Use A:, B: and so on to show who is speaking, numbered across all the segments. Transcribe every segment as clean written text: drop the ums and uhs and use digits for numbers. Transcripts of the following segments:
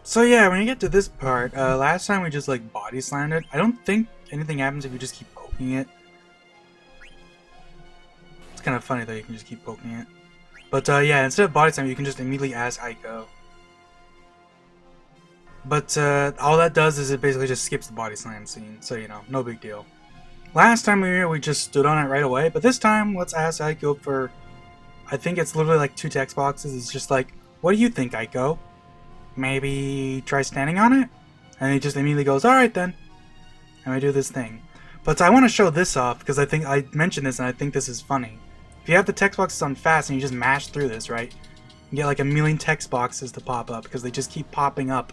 A: So yeah, when you get to this part, last time we just like body slammed it. I don't think anything happens if you just keep poking it. It's kind of funny that you can just keep poking it. But yeah, instead of body slam, you can just immediately ask Aiko. But all that does is it basically just skips the body slam scene, so you know, no big deal. Last time we were here, we just stood on it right away, but this time, let's ask Aiko for, I think it's literally like 2 text boxes. It's just like, what do you think, Aiko? Maybe try standing on it? And he just immediately goes, alright then. And we do this thing. But I want to show this off, because I think I mentioned this and I think this is funny. If you have the text boxes on fast and you just mash through this, right? You get like a million text boxes to pop up, because they just keep popping up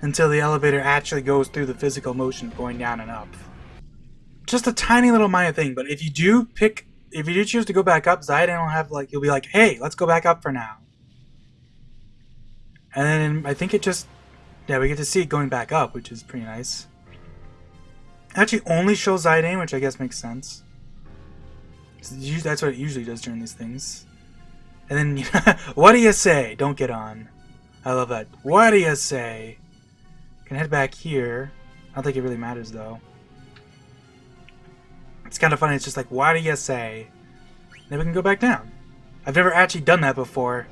A: until the elevator actually goes through the physical motion of going down and up. Just a tiny little minor thing, but if you do choose to go back up, Zaiden will have like, he'll be like, hey, let's go back up for now. And then I think it just, yeah, we get to see it going back up, which is pretty nice. Actually only shows Zaiden, which I guess makes sense. That's what it usually does during these things. And then, what do you say? Don't get on. I love that. What do you say? Can head back here. I don't think it really matters though. It's kind of funny. It's just like, what do you say? Then we can go back down. I've never actually done that before.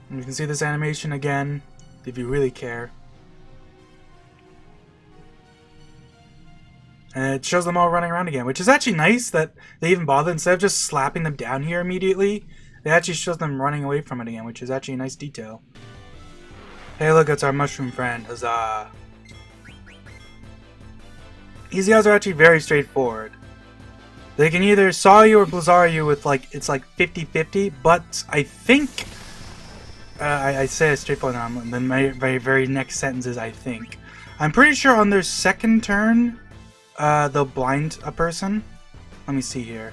A: And you can see this animation again, if you really care. And it shows them all running around again, which is actually nice that they even bother. Instead of just slapping them down here immediately, it actually shows them running away from it again, which is actually a nice detail. Hey look, it's our mushroom friend, huzzah. These guys are actually very straightforward. They can either saw you or blizzard you with like, it's like 50-50, but I think, I say it straightforward now, and then my very next sentence is I think. I'm pretty sure on their second turn, they'll blind a person. Let me see here.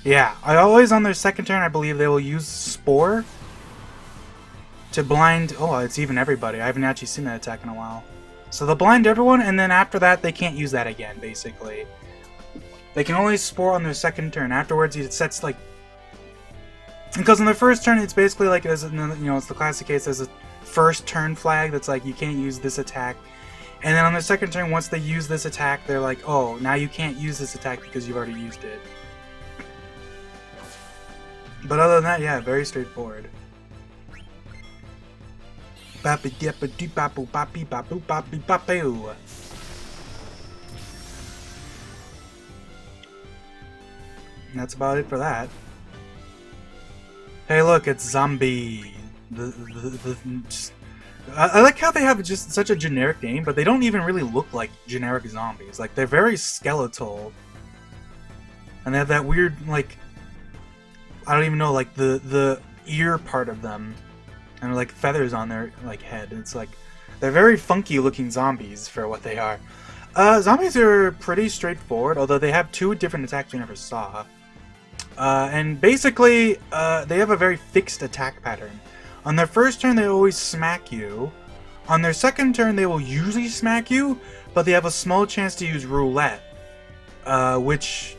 A: Yeah, I always on their second turn, I believe they will use Spore to blind. Oh, it's even everybody. I haven't actually seen that attack in a while. So they'll blind everyone, and then after that, they can't use that again, basically. They can only Spore on their second turn. Afterwards, it sets like. Because on their first turn, it's basically like, it's the classic case, there's a first turn flag that's like, you can't use this attack. And then on their second turn, once they use this attack, they're like, oh, now you can't use this attack because you've already used it. But other than that, yeah, very straightforward. And that's about it for that. Hey look, it's zombie. I like how they have just such a generic name, but they don't even really look like generic zombies. Like, they're very skeletal. And they have that weird, like, I don't even know, like, the ear part of them. And, like, feathers on their, like, head. It's like, they're very funky looking zombies for what they are. Zombies are pretty straightforward, although they have 2 different attacks we never saw. And basically, they have a very fixed attack pattern. On their first turn, they always smack you. On their second turn, they will usually smack you, but they have a small chance to use roulette, which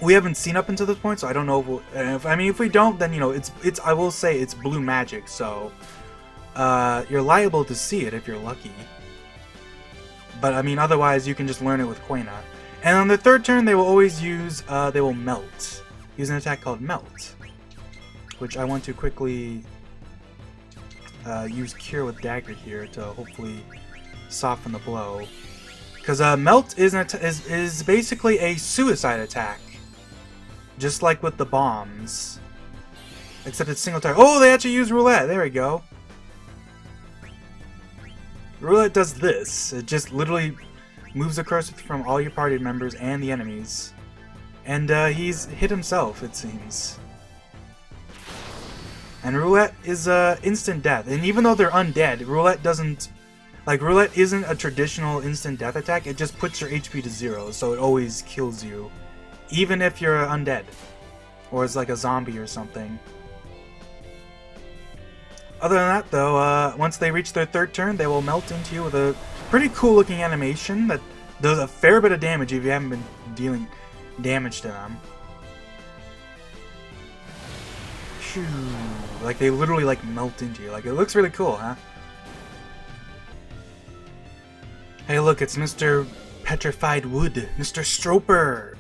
A: we haven't seen up until this point. So I don't know if we don't, then it's. I will say it's blue magic, so you're liable to see it if you're lucky. But I mean, otherwise, you can just learn it with Quena. And on the third turn, they will always use. They will melt. Use an attack called Melt, which I want to quickly use Cure with Dagger here to hopefully soften the blow. Because Melt is basically a suicide attack, just like with the bombs, except it's single target. Oh, they actually use Roulette. There we go. Roulette does this. It just literally moves the cursor from all your party members and the enemies, and he's hit himself, it seems. And Roulette is instant death. And even though they're undead, Roulette doesn't... Like, Roulette isn't a traditional instant death attack. It just puts your HP to 0, so it always kills you. Even if you're undead. Or it's like a zombie or something. Other than that, though, once they reach their third turn, they will melt into you with a pretty cool looking animation that does a fair bit of damage if you haven't been dealing damage to them. Like they literally like melt into you. Like it looks really cool, huh? Hey, look, it's Mr. Petrified Wood, Mr. Stroper.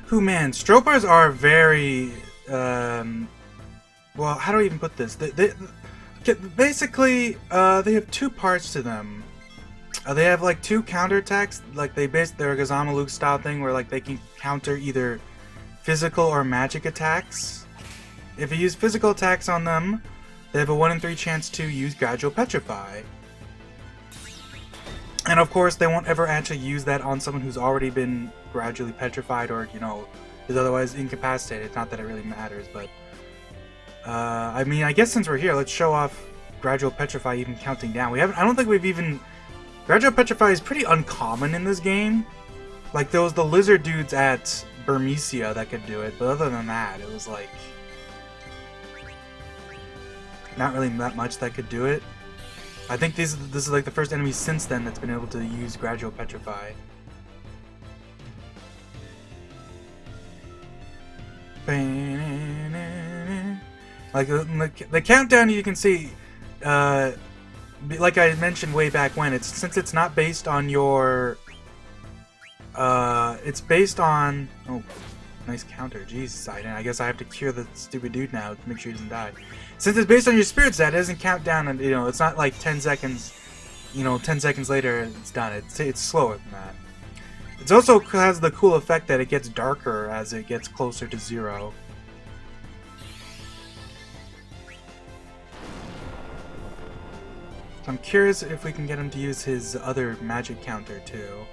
A: Who, man, Stropers are very, well, how do I even put this? Basically, they have two parts to them. They have like two counterattacks, like they're a Gazama Luke style thing where like they can counter either physical or magic attacks. If you use physical attacks on them, they have a 1 in 3 chance to use Gradual Petrify. And of course, they won't ever actually use that on someone who's already been gradually petrified or, you know, is otherwise incapacitated. Not that it really matters, but... I mean, I guess since we're here, let's show off Gradual Petrify even counting down. I don't think we've even... Gradual Petrify is pretty uncommon in this game. Like, there was the lizard dudes at Burmecia that could do it, but other than that, it was like... not really that much that could do it. I think this is like the first enemy since then that's been able to use Gradual Petrify. Like the countdown, you can see, like I mentioned way back when, since it's not based on your, it's based on, oh, nice counter, Jesus, I guess I have to cure the stupid dude now to make sure he doesn't die. Since it's based on your spirit stat, it doesn't count down, and you know, it's not like 10 seconds, you know, 10 seconds later it's done. It's slower than that. It also has the cool effect that it gets darker as it gets closer to 0. I'm curious if we can get him to use his other magic counter too.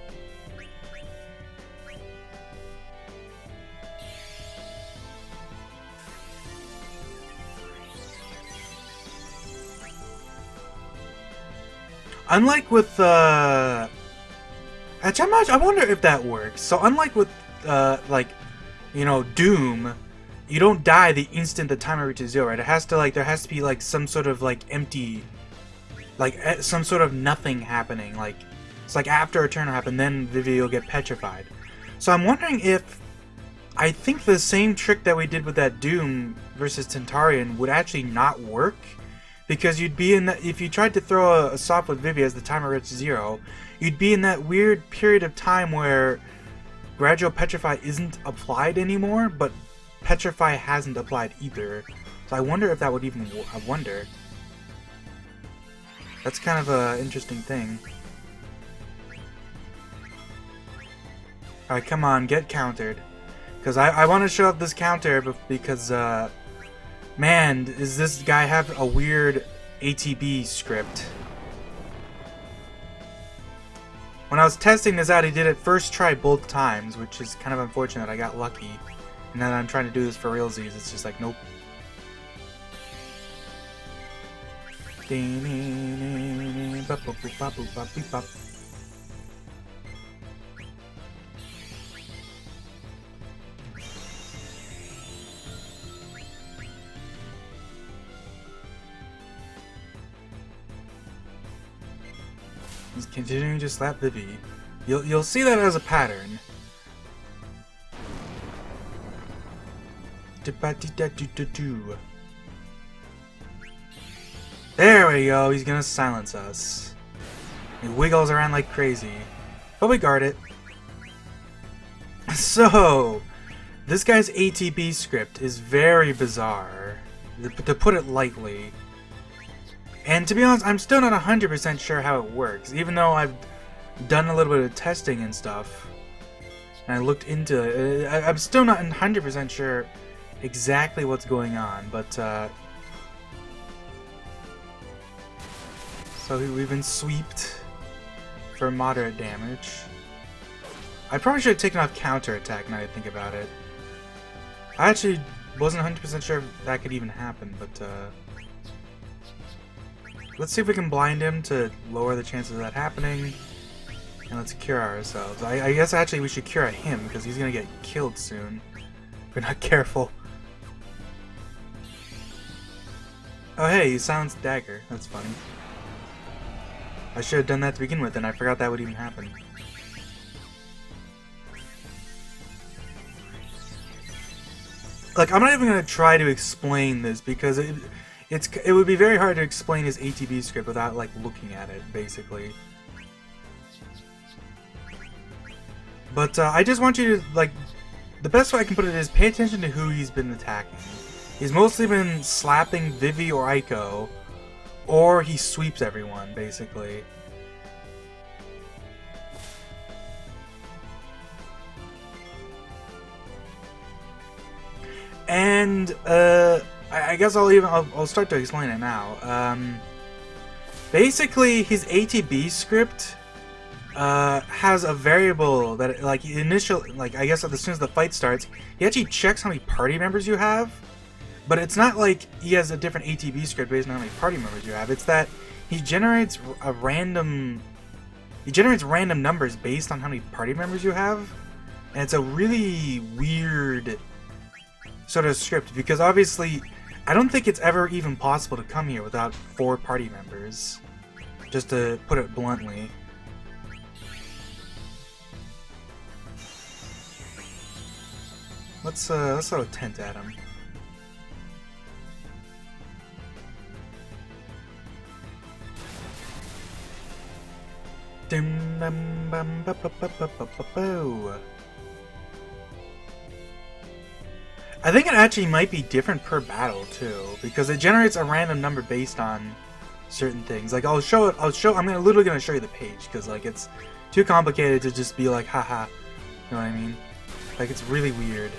A: Unlike with, actually, I wonder if that works. So unlike with, like, you know, Doom, you don't die the instant the timer reaches 0, right? It has to, like, there has to be, like, some sort of, like, empty, like, some sort of nothing happening. Like, it's like after a turn happened, then Vivi will get petrified. So I'm wondering if, I think the same trick that we did with that Doom versus Tentarian would actually not work. Because you'd be in that, if you tried to throw a sop with Vivi as the timer reaches 0, you'd be in that weird period of time where Gradual Petrify isn't applied anymore, but Petrify hasn't applied either. So I wonder if that would even, I wonder. That's kind of an interesting thing. Alright, come on, get countered. Because I want to show up this counter because, man, does this guy have a weird ATB script. When I was testing this out, he did it first try both times, which is kind of unfortunate. I got lucky. And now that I'm trying to do this for realsies, it's just like, nope. He's continuing to slap Vivi. You'll see that as a pattern. There we go. He's gonna silence us. He wiggles around like crazy, but we guard it. So, this guy's ATB script is very bizarre, to put it lightly. And to be honest, I'm still not 100% sure how it works, even though I've done a little bit of testing and stuff. And I looked into it. I'm still not 100% sure exactly what's going on, but so we've been sweeped for moderate damage. I probably should have taken off counterattack now that I think about it. I actually wasn't 100% sure if that could even happen, but let's see if we can blind him to lower the chances of that happening. And let's cure ourselves. I guess actually we should cure him, because he's gonna get killed soon if we're not careful. Oh hey, he silenced Dagger. That's funny. I should have done that to begin with, and I forgot that would even happen. Like, I'm not even gonna try to explain this because it would be very hard to explain his ATB script without like looking at it, basically. But I just want you to like, the best way I can put it is pay attention to who he's been attacking. He's mostly been slapping Vivi or Aiko, or he sweeps everyone, basically. And I guess I'll start to explain it now. Basically, his ATB script has a variable that, like, I guess as soon as the fight starts, he actually checks how many party members you have. But it's not like he has a different ATB script based on how many party members you have. It's that he generates random numbers based on how many party members you have, and it's a really weird sort of script because obviously I don't think it's ever even possible to come here without 4 party members, just to put it bluntly. Let's throw a tent at him. I think it actually might be different per battle too, because it generates a random number based on certain things. Like I'm literally gonna show you the page because like it's too complicated to just be like haha. You know what I mean? Like it's really weird.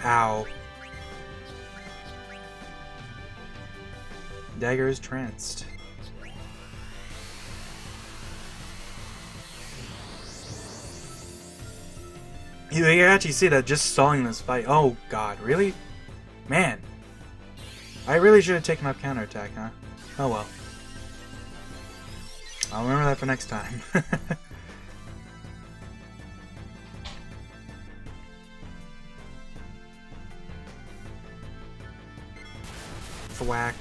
A: Ow. Dagger is tranced. You can actually see that just stalling this fight. Oh god, really? Man. I really should have taken up counterattack, huh? Oh well. I'll remember that for next time. Thwack.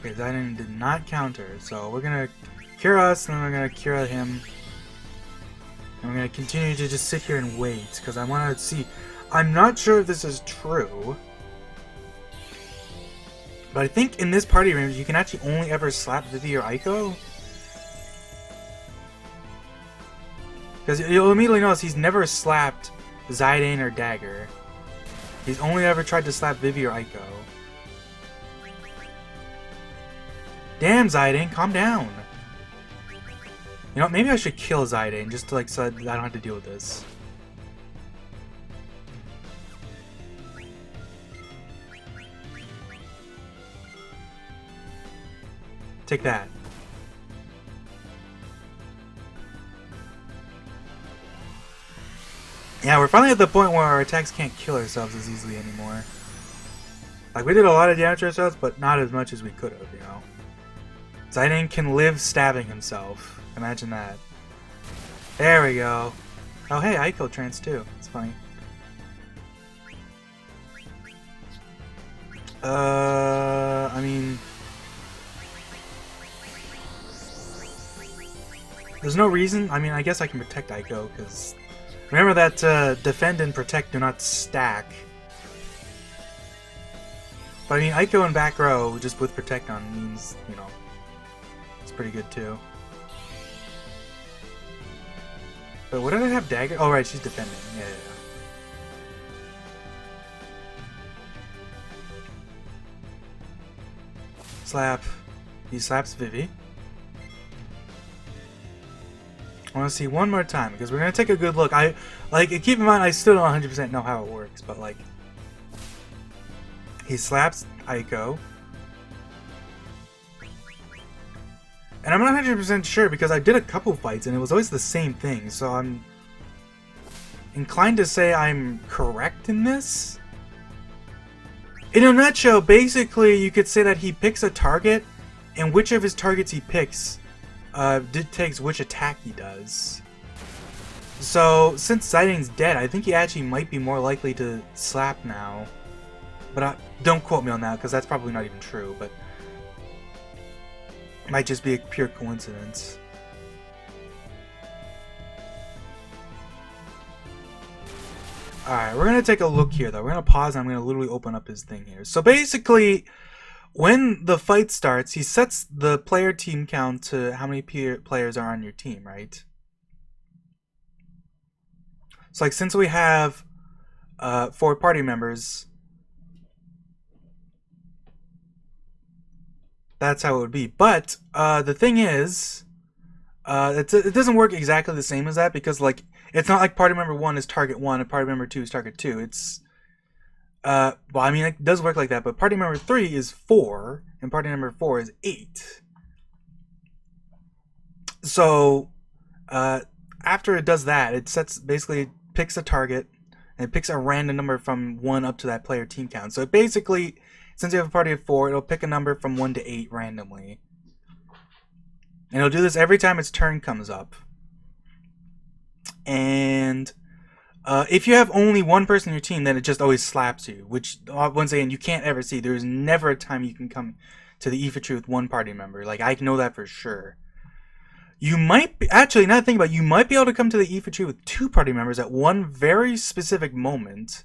A: Okay, that did not counter, so we're gonna cure us, and then we're gonna cure him. And we're gonna continue to just sit here and wait, because I want to see. I'm not sure if this is true, but I think in this party range you can actually only ever slap Vivi or Aiko. Because you'll immediately notice he's never slapped Zidane or Dagger. He's only ever tried to slap Vivi or Aiko. Damn, Zidane, calm down. You know, maybe I should kill Zidane just to, like, so I don't have to deal with this. Take that. Yeah, we're finally at the point where our attacks can't kill ourselves as easily anymore. Like, we did a lot of damage to ourselves, but not as much as we could have, you know. Zidane can live stabbing himself. Imagine that. There we go. Oh hey, Aiko trance too. It's funny. I mean... There's no reason. I mean, I guess I can protect Aiko, because... Remember that defend and protect do not stack. But I mean, Aiko in back row, just with protect on, means, you know... It's pretty good too. But what did I have Dagger? Oh right, she's defending. Yeah. Slap. He slaps Vivi. I want to see one more time because we're gonna take a good look. Keep in mind I still don't 100% know how it works, but like he slaps Aiko. And I'm not 100% sure because I did a couple fights and it was always the same thing, so I'm inclined to say I'm correct in this. In a nutshell, basically you could say that he picks a target, and which of his targets he picks dictates which attack he does. So, since Zidane's dead, I think he actually might be more likely to slap now. But don't quote me on that because that's probably not even true, but... Might just be a pure coincidence. Alright, we're gonna take a look here though. We're gonna pause and I'm gonna literally open up his thing here. So basically, when the fight starts, he sets the player team count to how many players are on your team, right? So like since we have 4 party members, that's how it would be. But the thing is, it doesn't work exactly the same as that because like it's not like party member 1 is target 1 and party member 2 is target 2. It's well, I mean it does work like that, but party member 3 is 4 and party member 4 is 8. So after it does that, it sets basically picks a target and it picks a random number from 1 up to that player team count. So it basically, since you have a party of 4, it'll pick a number from 1 to 8 randomly. And it'll do this every time its turn comes up. And if you have only one person in your team, then it just always slaps you. Which, once again, you can't ever see. There's never a time you can come to the Ifritru with one party member. Like, I know that for sure. You might be, actually, now that I think about it, you might be able to come to the Ifritru with 2 party members at one very specific moment.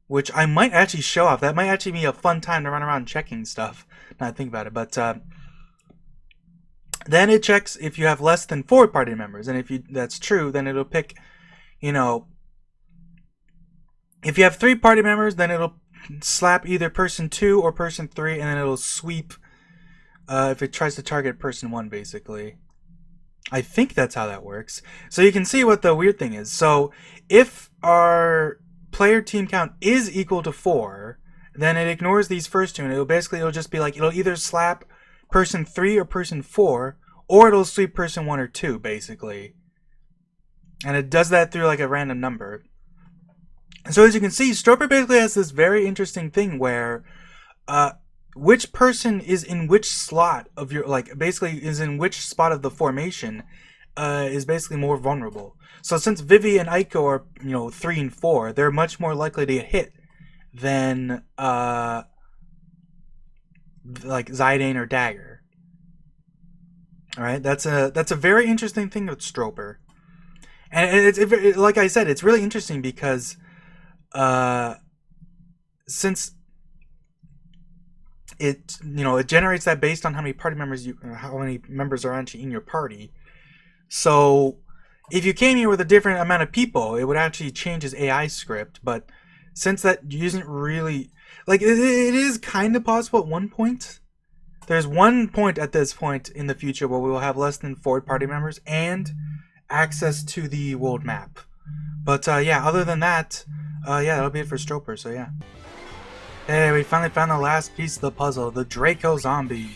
A: Which I might actually show off. That might actually be a fun time to run around checking stuff. Now that I think about it. But then it checks if you have less than 4 party members. And if that's true, then it'll pick, you know, if you have 3 party members, then it'll slap either person 2 or person 3, and then it'll sweep if it tries to target person 1, basically. I think that's how that works. So you can see what the weird thing is. So if our player team count is equal to 4, then it ignores these first 2, and it'll just be like, it'll either slap person 3 or person 4, or it'll sweep person 1 or 2, basically. And it does that through like a random number. So as you can see, Stroper basically has this very interesting thing where which person is in which slot of your, like, basically is in which spot of the formation is basically more vulnerable. So since Vivi and Aiko are, you know, 3 and 4, they're much more likely to get hit than like Zidane or Dagger. Alright, that's a very interesting thing with Stroper. And it's like I said, it's really interesting because since it, you know, it generates that based on how many members are actually in your party. So if you came here with a different amount of people, it would actually change his AI script. But since that isn't really, like, it is kind of possible at one point. There's one point at this point in the future where we will have less than 4 party members and access to the world map. But yeah, other than that, yeah, that'll be it for Stroper. So yeah. Hey, we finally found the last piece of the puzzle, the Draco zombie.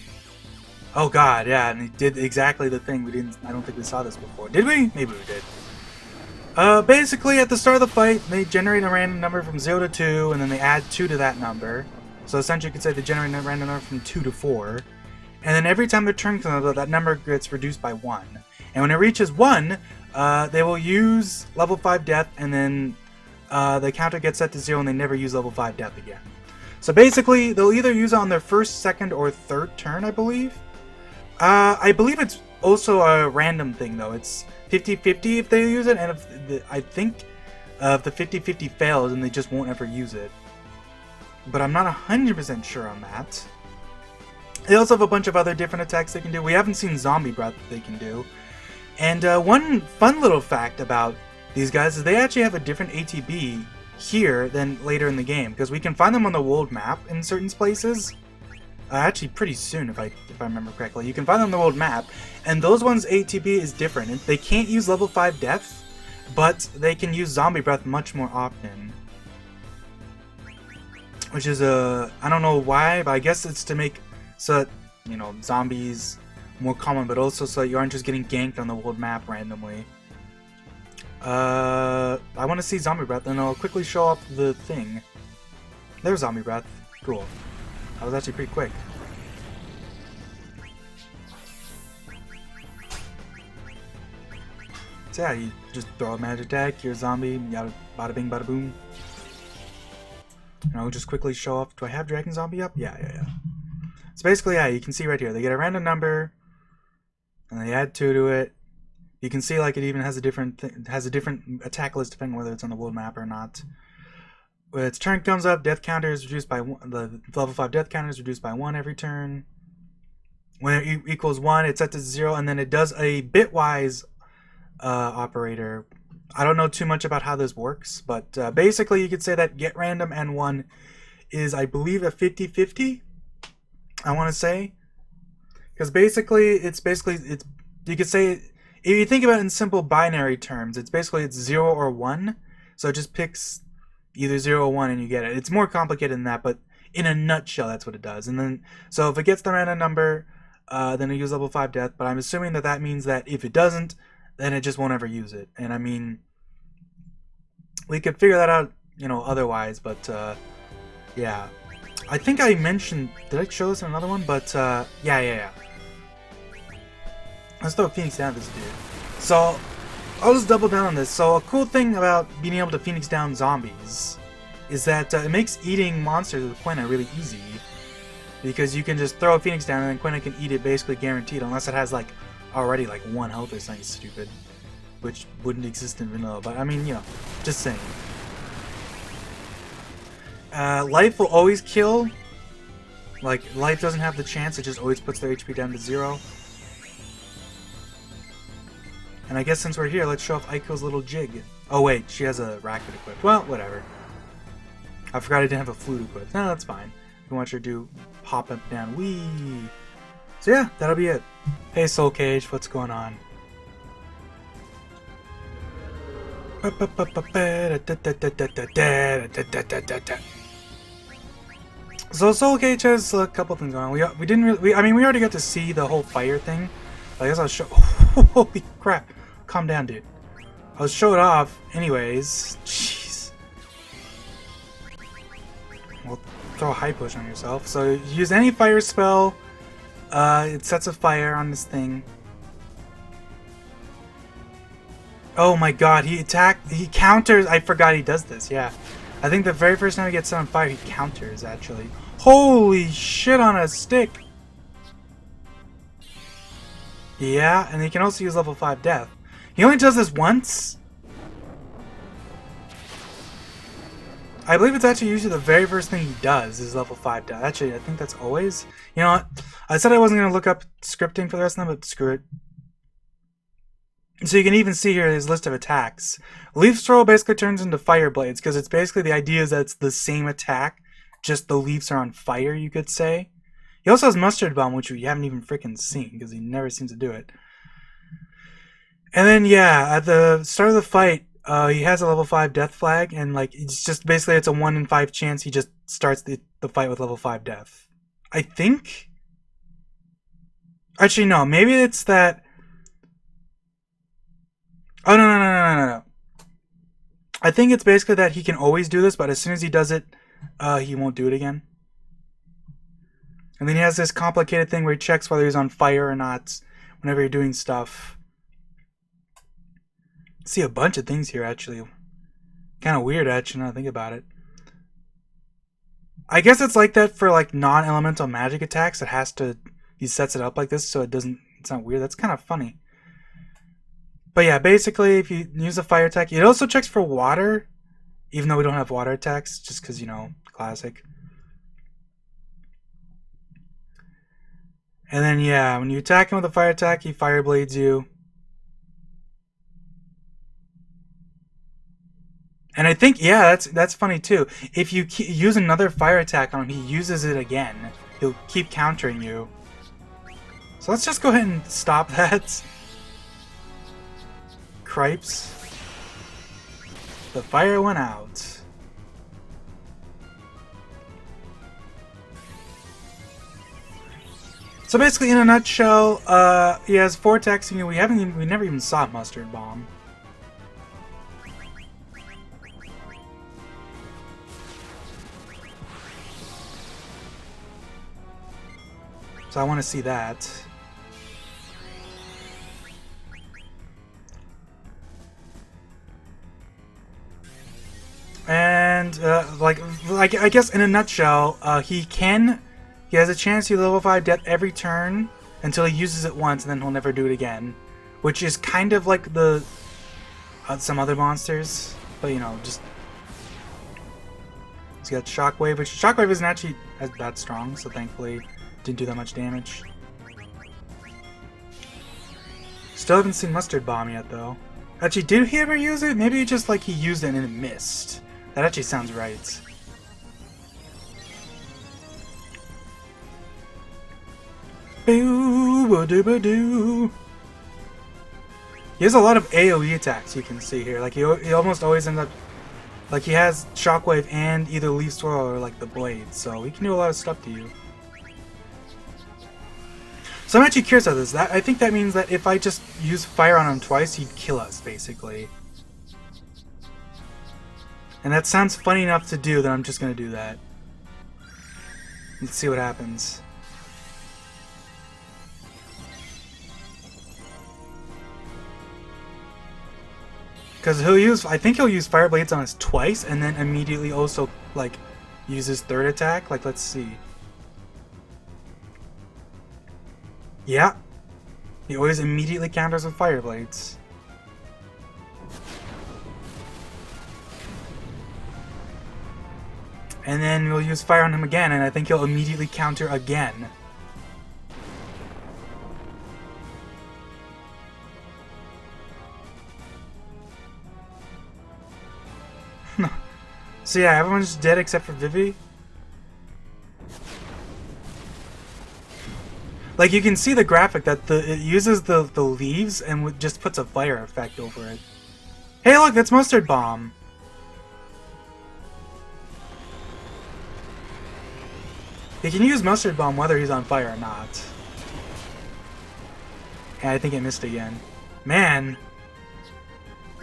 A: Oh god, yeah, and he did exactly the thing I don't think we saw this before. Did we? Maybe we did. Basically, at the start of the fight, they generate a random number from 0 to 2, and then they add 2 to that number. So essentially, you could say they generate a random number from 2 to 4. And then every time their turn comes up, that number gets reduced by 1. And when it reaches 1, they will use level 5 death, and then the counter gets set to 0, and they never use level 5 death again. So basically, they'll either use it on their first, second, or third turn, I believe. I believe it's also a random thing, though. It's 50-50 if they use it, and I think if the 50-50 fails, then they just won't ever use it. But I'm not 100% sure on that. They also have a bunch of other different attacks they can do. We haven't seen Zombie Breath that they can do. And one fun little fact about these guys is they actually have a different ATB here than later in the game, because we can find them on the world map in certain places. Actually, pretty soon, if I remember correctly. You can find them on the world map, and those ones' ATB is different. They can't use level 5 death, but they can use Zombie Breath much more often. Which is I don't know why, but I guess it's to make so that, you know, zombies more common, but also so that you aren't just getting ganked on the world map randomly. I want to see Zombie Breath, and I'll quickly show off the thing. There's Zombie Breath. Cool. That was actually pretty quick. So yeah, you just throw a magic attack, you're a zombie, yada, bada bing, bada boom. And I'll just quickly show off. Do I have Dragon Zombie up? Yeah. So basically, yeah, you can see right here. They get a random number, and they add 2 to it. You can see like it even has a different attack list depending on whether it's on the world map or not. When its turn comes up, death counter is reduced by 1. The level 5 death counter is reduced by 1 every turn. When it equals 1, it's set to 0, and then it does a bitwise operator. I don't know too much about how this works, but basically you could say that get random and 1 is, I believe, a 50-50. I want to say, because basically you could say, if you think about it in simple binary terms, it's 0 or 1. So it just picks either 0 or 1 and you get it. It's more complicated than that, but in a nutshell, that's what it does. And then, so if it gets the random number, then it uses level 5 death. But I'm assuming that that means that if it doesn't, then it just won't ever use it. And I mean, we could figure that out, otherwise. But yeah, I think I mentioned. Did I show this in another one? But yeah. Let's throw Phoenix down this dude. So I'll just double down on this. So a cool thing about being able to Phoenix down zombies is that it makes eating monsters with Quina really easy. Because you can just throw a Phoenix down and then Quina can eat it basically guaranteed, unless it has like already like 1 health or something stupid. Which wouldn't exist in vanilla, but I mean, just saying. Life will always kill. Like, life doesn't have the chance, it just always puts their HP down to 0. And I guess since we're here, let's show off Aiko's little jig. Oh wait, she has a racket equipped. Well, whatever. I forgot I didn't have a flute equipped. No, that's fine. We want her to do hop up, down, wee. So yeah, that'll be it. Hey Soul Cage, what's going on? So Soul Cage has a couple things going on. We didn't really. I mean, we already got to see the whole fire thing. I guess I'll show. Holy crap! Calm down, dude. I'll show it off, anyways. Jeez. Well, throw a high push on yourself. So use any fire spell. It sets a fire on this thing. Oh my god, he counters. I forgot he does this, yeah. I think the very first time he gets set on fire, he counters, actually. Holy shit on a stick! Yeah, and he can also use level 5 death. He only does this once? I believe it's actually usually the very first thing he does is level 5 death. Actually, I think that's always. You know what? I said I wasn't going to look up scripting for the rest of them, but screw it. So you can even see here his list of attacks. Leaf Throw basically turns into Fire Blades, because it's basically the idea is that it's the same attack, just the leaves are on fire, you could say. He also has Mustard Bomb, which we haven't even freaking seen, because he never seems to do it. And then, yeah, at the start of the fight, he has a level 5 death flag, and like it's just basically it's a 1 in 5 chance he just starts the fight with level 5 death. I think. Actually, no. Maybe it's that. Oh no! I think it's basically that he can always do this, but as soon as he does it, he won't do it again. And then he has this complicated thing where he checks whether he's on fire or not whenever you're doing stuff. See a bunch of things here, actually. Kind of weird, actually, now I think about it. I guess it's like that for like non-elemental magic attacks. It has to. He sets it up like this so it doesn't. It's not weird. That's kind of funny. But yeah, basically, if you use a fire attack, it also checks for water, even though we don't have water attacks, just because, classic. And then, yeah, when you attack him with a fire attack, he fire blades you. And I think, yeah, that's funny too. If you use another fire attack on him, he uses it again. He'll keep countering you. So let's just go ahead and stop that. Cripes. The fire went out. So basically, in a nutshell, he has 4 attacks. We never even saw Mustard Bomb. So I want to see that. And I guess in a nutshell, he has a chance to level 5 death every turn until he uses it once, and then he'll never do it again. which is kind of like the some other monsters, but you know, just he's got Shockwave, which Shockwave isn't actually that strong, so thankfully didn't do that much damage. Still haven't seen Mustard Bomb yet, though. Actually, did he ever use it? Maybe just like he used it and it missed. That actually sounds right. Boo-ba-doo-ba-doo. He has a lot of AoE attacks, you can see here. Like, he almost always ends up... Like, he has Shockwave and either Leaf Swirl or, like, the Blade. So, he can do a lot of stuff to you. So I'm actually curious about this. I think that means that if I just use fire on him twice, he'd kill us, basically. And that sounds funny enough to do that I'm just going to do that. Let's see what happens. Because I think he'll use Fire Blades on us twice, and then immediately also, like, use his third attack. Like, let's see. Yeah. He always immediately counters with Fire Blades. And then we'll use fire on him again, and I think he'll immediately counter again. So yeah, everyone's dead except for Vivi. Like, you can see the graphic that it uses the leaves and just puts a fire effect over it. Hey look, that's Mustard Bomb! He can use Mustard Bomb whether he's on fire or not. And I think it missed again. Man!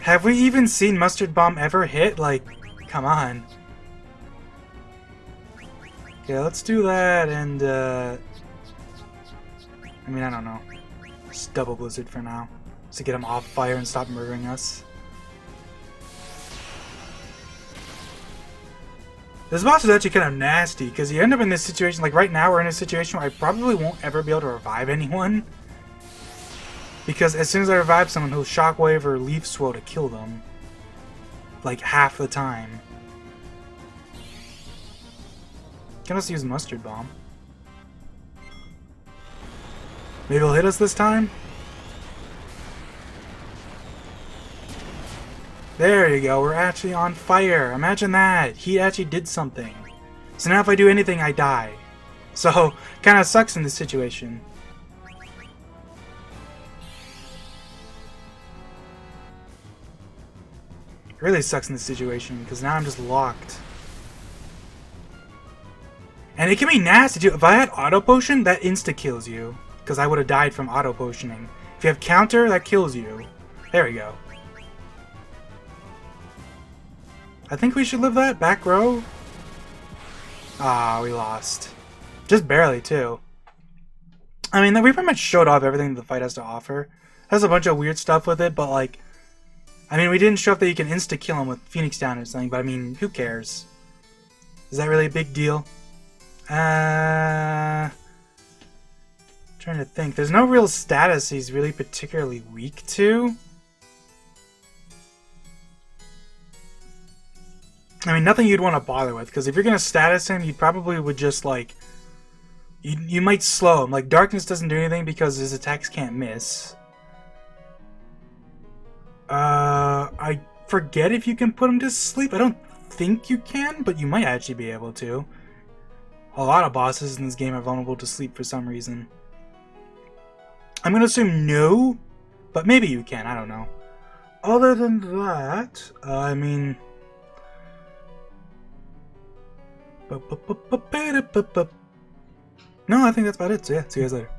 A: Have we even seen Mustard Bomb ever hit? Like, come on. Okay, let's do that and, I mean, I don't know. Just double Blizzard for now. Just to get him off fire and stop murdering us. This boss is actually kind of nasty, because you end up in this situation, like right now we're in a situation where I probably won't ever be able to revive anyone. Because as soon as I revive someone, he'll Shockwave or Leaf Swirl to kill them. Like half the time. Can also use Mustard Bomb. Maybe he'll hit us this time? There you go, we're actually on fire. Imagine that. He actually did something. So now if I do anything, I die. So, kinda sucks in this situation. It really sucks in this situation, because now I'm just locked. And it can be nasty too. If I had Auto Potion, that insta-kills you. Because I would have died from Auto Potioning. If you have Counter, that kills you. There we go. I think we should live that. Back row. Ah, we lost. Just barely, too. I mean, we pretty much showed off everything the fight has to offer. It has a bunch of weird stuff with it, but like... I mean, we didn't show off that you can insta-kill him with Phoenix Down or something, but I mean, who cares? Is that really a big deal? Trying to think. There's no real status he's really particularly weak to. I mean, nothing you'd want to bother with, because if you're going to status him, you probably would just, like... You might slow him. Like, Darkness doesn't do anything because his attacks can't miss. I forget if you can put him to sleep. I don't think you can, but you might actually be able to. A lot of bosses in this game are vulnerable to sleep for some reason. I'm going to assume no, but maybe you can. I don't know. Other than that, I mean... No, I think that's about it. So yeah, see you guys later.